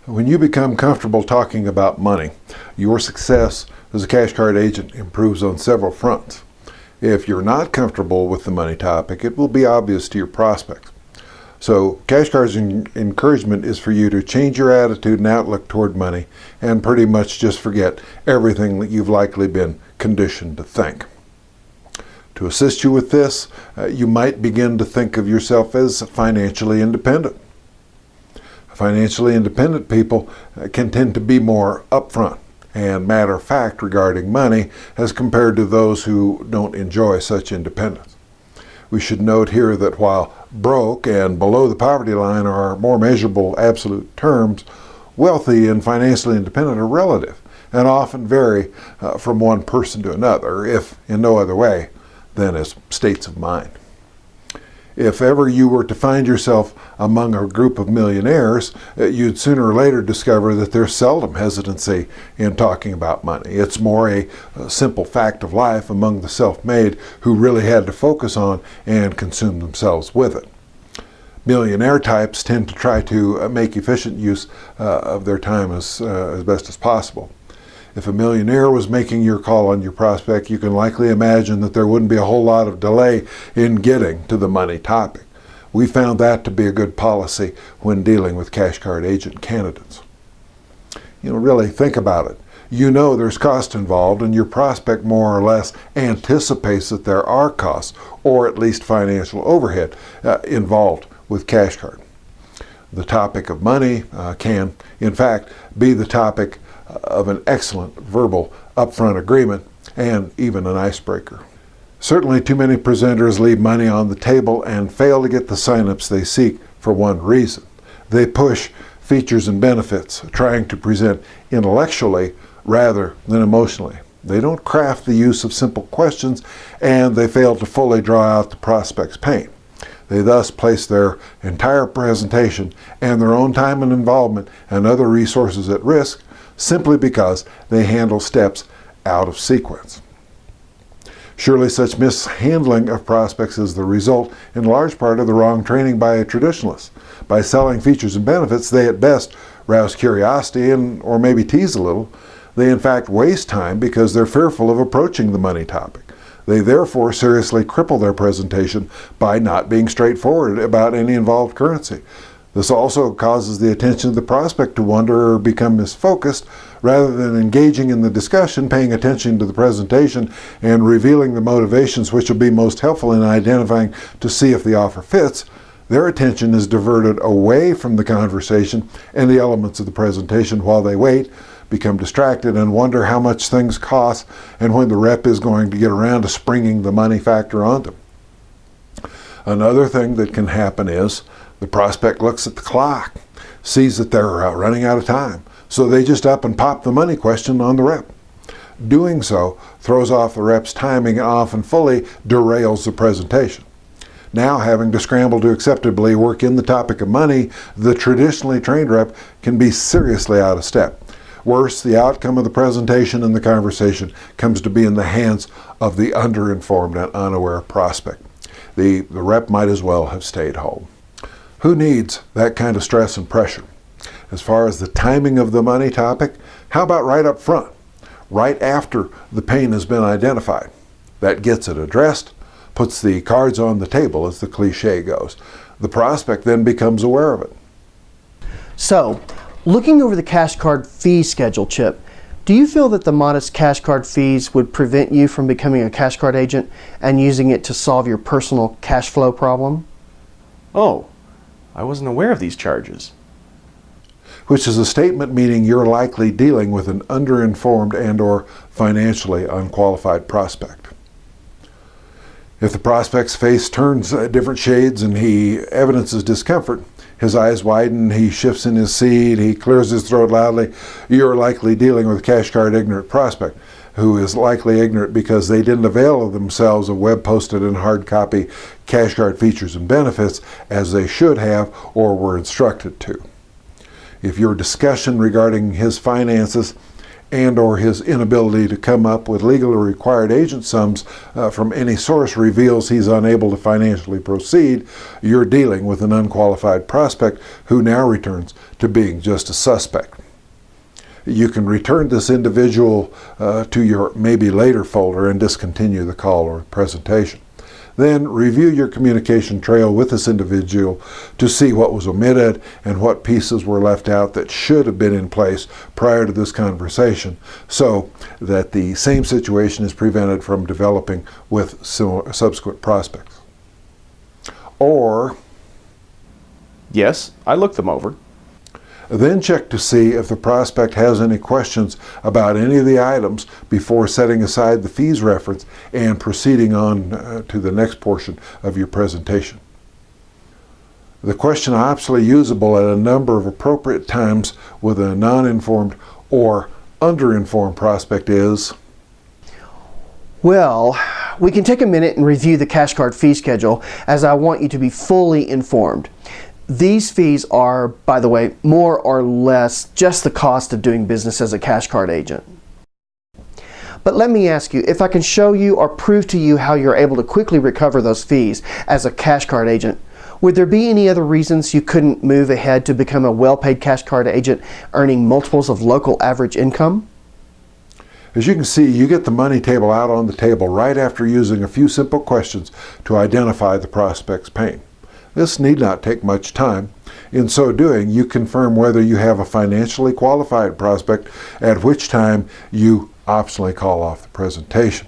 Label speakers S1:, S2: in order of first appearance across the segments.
S1: When you become comfortable talking about money, your success as a cash card agent improves on several fronts. If you're not comfortable with the money topic, it will be obvious to your prospects. So Cash Card's encouragement is for you to change your attitude and outlook toward money and pretty much just forget everything that you've likely been conditioned to think. To assist you with this, you might begin to think of yourself as financially independent. Financially independent people can tend to be more upfront and matter-of-fact regarding money as compared to those who don't enjoy such independence. We should note here that while broke and below the poverty line are more measurable absolute terms, wealthy and financially independent are relative and often vary from one person to another, if in no other way than as states of mind. If ever you were to find yourself among a group of millionaires, you'd sooner or later discover that there's seldom hesitancy in talking about money. It's more a simple fact of life among the self-made who really had to focus on and consume themselves with it. Millionaire types tend to try to make efficient use of their time as best as possible. If a millionaire was making your call on your prospect, you can likely imagine that there wouldn't be a whole lot of delay in getting to the money topic. We found that to be a good policy when dealing with cash card agent candidates. Really think about it. You know there's cost involved, and your prospect more or less anticipates that there are costs, or at least financial overhead, involved with cash card. The topic of money can, in fact, be the topic of an excellent verbal upfront agreement and even an icebreaker. Certainly too many presenters leave money on the table and fail to get the signups they seek for one reason. They push features and benefits, trying to present intellectually rather than emotionally. They don't craft the use of simple questions, and they fail to fully draw out the prospect's pain. They thus place their entire presentation and their own time and involvement and other resources at risk simply because they handle steps out of sequence. Surely such mishandling of prospects is the result in large part of the wrong training by traditionalists. By selling features and benefits, they at best rouse curiosity or maybe tease a little. They in fact waste time because they're fearful of approaching the money topic. They therefore seriously cripple their presentation by not being straightforward about any involved currency. This also causes the attention of the prospect to wander or become misfocused. Rather than engaging in the discussion, paying attention to the presentation, and revealing the motivations which will be most helpful in identifying to see if the offer fits, their attention is diverted away from the conversation and the elements of the presentation while they wait, become distracted, and wonder how much things cost and when the rep is going to get around to springing the money factor on them. Another thing that can happen is the prospect looks at the clock, sees that they're running out of time, so they just up and pop the money question on the rep. Doing so throws off the rep's timing and often fully derails the presentation. Now, having to scramble to acceptably work in the topic of money, the traditionally trained rep can be seriously out of step. Worse, the outcome of the presentation and the conversation comes to be in the hands of the underinformed and unaware prospect. The rep might as well have stayed home. Who needs that kind of stress and pressure? As far as the timing of the money topic, how about right up front, right after the pain has been identified? That gets it addressed, puts the cards on the table, as the cliche goes. The prospect then becomes aware of it.
S2: So, looking over the cash card fee schedule, Chip, do you feel that the modest cash card fees would prevent you from becoming a cash card agent and using it to solve your personal cash flow problem?
S3: Oh, I wasn't aware of these charges.
S1: Which is a statement meaning you're likely dealing with an underinformed and/or financially unqualified prospect. If the prospect's face turns different shades and he evidences discomfort, his eyes widen, he shifts in his seat, he clears his throat loudly, you're likely dealing with a cash card ignorant prospect who is likely ignorant because they didn't avail themselves of web-posted and hard copy cash card features and benefits as they should have or were instructed to. If your discussion regarding his finances and or his inability to come up with legally required agent sums from any source reveals he's unable to financially proceed, you're dealing with an unqualified prospect who now returns to being just a suspect. You can return this individual to your maybe later folder and discontinue the call or presentation. Then review your communication trail with this individual to see what was omitted and what pieces were left out that should have been in place prior to this conversation, so that the same situation is prevented from developing with subsequent prospects. Or,
S3: Yes, I looked them over.
S1: then check to see if the prospect has any questions about any of the items before setting aside the fees reference and proceeding on to the next portion of your presentation. The question is absolutely usable at a number of appropriate times with a non-informed or underinformed prospect is,
S2: Well, we can take a minute and review the cash card fee schedule, as I want you to be fully informed. These fees are, by the way, more or less just the cost of doing business as a cash card agent. But let me ask you, if I can show you or prove to you how you're able to quickly recover those fees as a cash card agent, would there be any other reasons you couldn't move ahead to become a well-paid cash card agent earning multiples of local average income?
S1: As you can see, you get the money table out on the table right after using a few simple questions to identify the prospect's pain. This need not take much time. In so doing, you confirm whether you have a financially qualified prospect, at which time you optionally call off the presentation.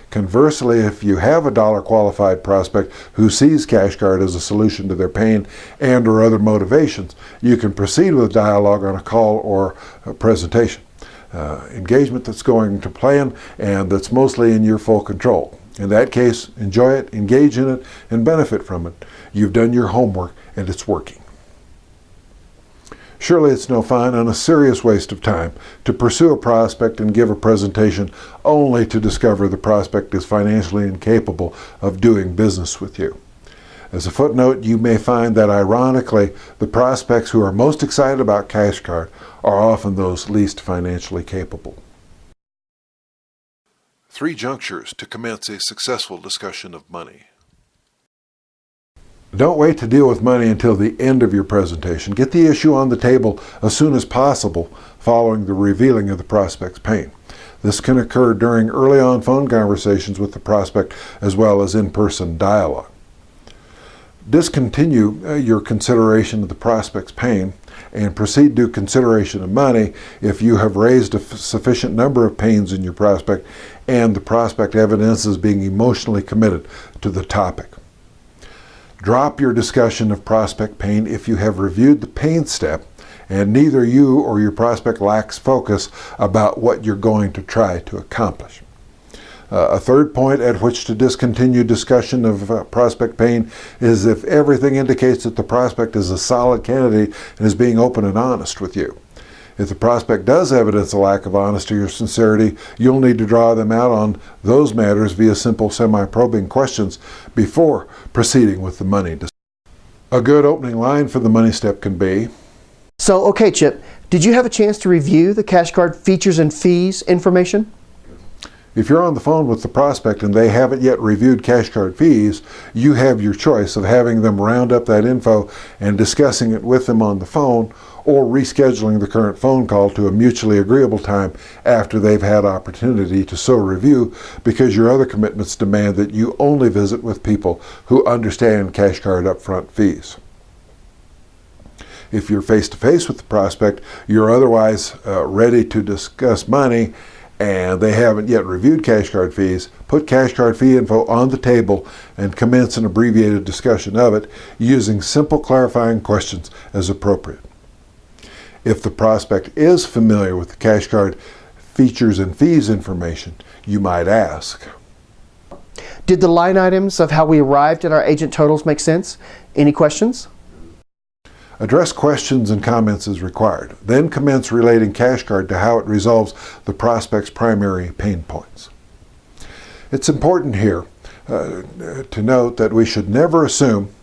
S1: Conversely, if you have a dollar qualified prospect who sees cash card as a solution to their pain and or other motivations, you can proceed with dialogue on a call or a presentation. Engagement that's going to plan and that's mostly in your full control. In that case, enjoy it, engage in it, and benefit from it. You've done your homework and it's working. Surely it's no fun and a serious waste of time to pursue a prospect and give a presentation only to discover the prospect is financially incapable of doing business with you. As a footnote, you may find that ironically, the prospects who are most excited about cash card are often those least financially capable. 3 junctures to commence a successful discussion of money. Don't wait to deal with money until the end of your presentation. Get the issue on the table as soon as possible following the revealing of the prospect's pain. This can occur during early on phone conversations with the prospect as well as in-person dialogue. Discontinue your consideration of the prospect's pain and proceed to consideration of money if you have raised a sufficient number of pains in your prospect and the prospect evidences being emotionally committed to the topic. Drop your discussion of prospect pain if you have reviewed the pain step and neither you or your prospect lacks focus about what you're going to try to accomplish. A third point at which to discontinue discussion of prospect pain is if everything indicates that the prospect is a solid candidate and is being open and honest with you. If the prospect does evidence a lack of honesty or sincerity, you'll need to draw them out on those matters via simple semi-probing questions before proceeding with the money discussion. A good opening line for the money step can be,
S2: So, okay, Chip, did you have a chance to review the cash card features and fees information?
S1: if you're on the phone with the prospect and they haven't yet reviewed cash card fees, you have your choice of having them round up that info and discussing it with them on the phone, or rescheduling the current phone call to a mutually agreeable time after they've had opportunity to so review, because your other commitments demand that you only visit with people who understand cash card upfront fees. If you're face-to-face with the prospect, you're otherwise ready to discuss money and they haven't yet reviewed cash card fees, put cash card fee info on the table and commence an abbreviated discussion of it using simple clarifying questions as appropriate. If the prospect is familiar with the cash card features and fees information, you might ask,
S2: Did the line items of how we arrived at our agent totals make sense? Any questions?
S1: Address questions and comments as required. Then commence relating cash card to how it resolves the prospect's primary pain points. It's important here to note that we should never assume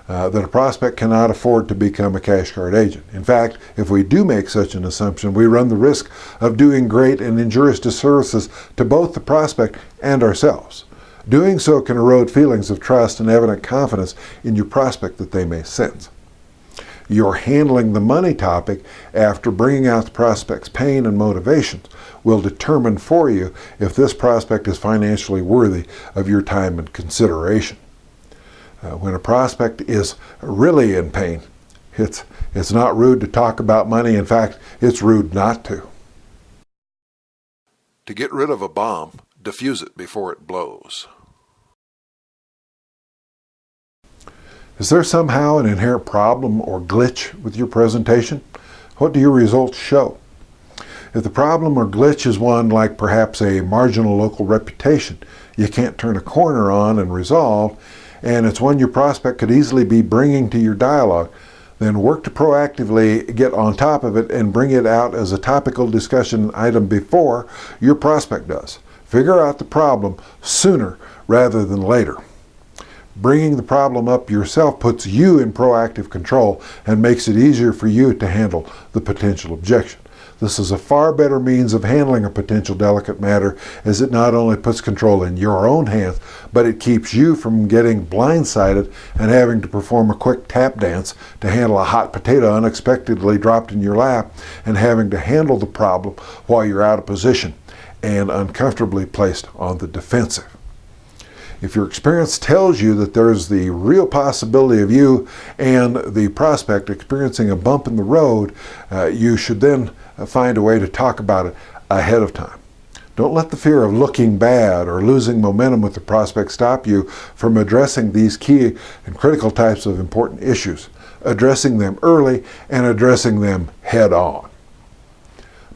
S1: that a prospect cannot afford to become a cash card agent. In fact, if we do make such an assumption, we run the risk of doing great and injurious disservices to both the prospect and ourselves. Doing so can erode feelings of trust and evident confidence in your prospect that they may sense. Your handling the money topic after bringing out the prospect's pain and motivations will determine for you if this prospect is financially worthy of your time and consideration. When a prospect is really in pain, it's not rude to talk about money. In fact, it's rude not to. To get rid of a bomb, defuse it before it blows. Is there somehow an inherent problem or glitch with your presentation? What do your results show? If the problem or glitch is one like perhaps a marginal local reputation you can't turn a corner on and resolve, and it's one your prospect could easily be bringing to your dialogue, then work to proactively get on top of it and bring it out as a topical discussion item before your prospect does. Figure out the problem sooner rather than later. Bringing the problem up yourself puts you in proactive control and makes it easier for you to handle the potential objection. This is a far better means of handling a potential delicate matter, as it not only puts control in your own hands, but it keeps you from getting blindsided and having to perform a quick tap dance to handle a hot potato unexpectedly dropped in your lap and having to handle the problem while you're out of position and uncomfortably placed on the defensive. If your experience tells you that there's the real possibility of you and the prospect experiencing a bump in the road, you should then find a way to talk about it ahead of time. Don't let the fear of looking bad or losing momentum with the prospect stop you from addressing these key and critical types of important issues, addressing them early and addressing them head on.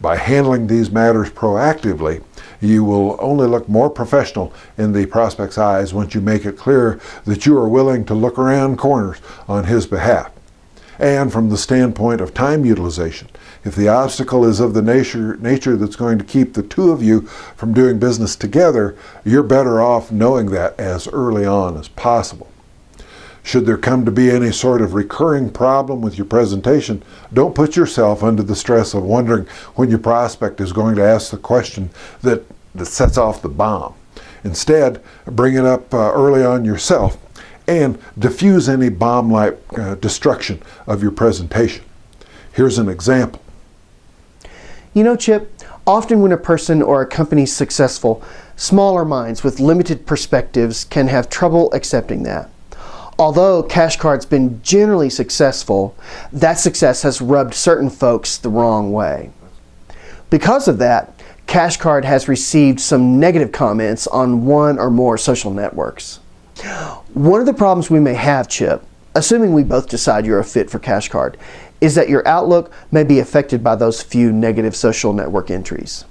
S1: By handling these matters proactively, you will only look more professional in the prospect's eyes once you make it clear that you are willing to look around corners on his behalf. And from the standpoint of time utilization, if the obstacle is of the nature that's going to keep the two of you from doing business together, you're better off knowing that as early on as possible. Should there come to be any sort of recurring problem with your presentation, don't put yourself under the stress of wondering when your prospect is going to ask the question that sets off the bomb. Instead, bring it up early on yourself and diffuse any bomb-like destruction of your presentation. Here's an example.
S2: You know, Chip, often when a person or a company is successful, smaller minds with limited perspectives can have trouble accepting that. Although Cash Card's been generally successful, that success has rubbed certain folks the wrong way. Because of that, Cash Card has received some negative comments on one or more social networks. One of the problems we may have, Chip, assuming we both decide you're a fit for Cash Card, is that your outlook may be affected by those few negative social network entries.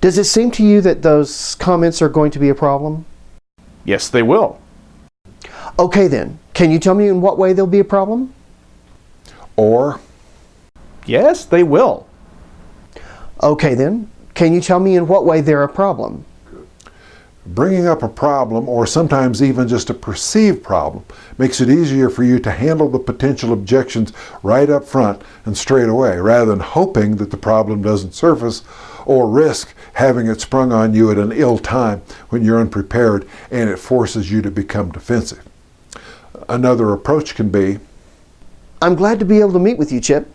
S2: Does it seem to you that those comments are going to be a problem?
S3: Yes, they will.
S2: Okay then, can you tell me in what way they'll be a problem?
S1: Or,
S3: Yes, they will.
S2: Okay then, can you tell me in what way they're a problem?
S1: bringing up a problem, or sometimes even just a perceived problem, makes it easier for you to handle the potential objections right up front and straight away, rather than hoping that the problem doesn't surface or risk having it sprung on you at an ill time when you're unprepared and it forces you to become defensive. Another approach can be,
S2: I'm glad to be able to meet with you, Chip.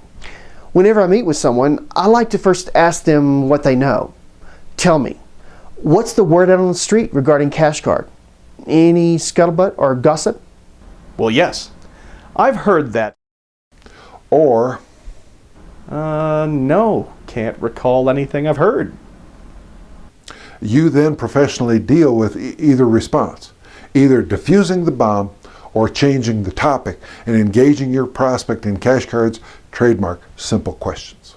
S2: Whenever I meet with someone, I like to first ask them what they know. Tell me, what's the word out on the street regarding C.A.R.S? Any scuttlebutt or gossip?
S3: Well, yes. I've heard that.
S1: or
S3: No. Can't recall anything I've heard.
S1: you then professionally deal with either response, either diffusing the bomb or changing the topic and engaging your prospect in cash cards, trademark simple questions.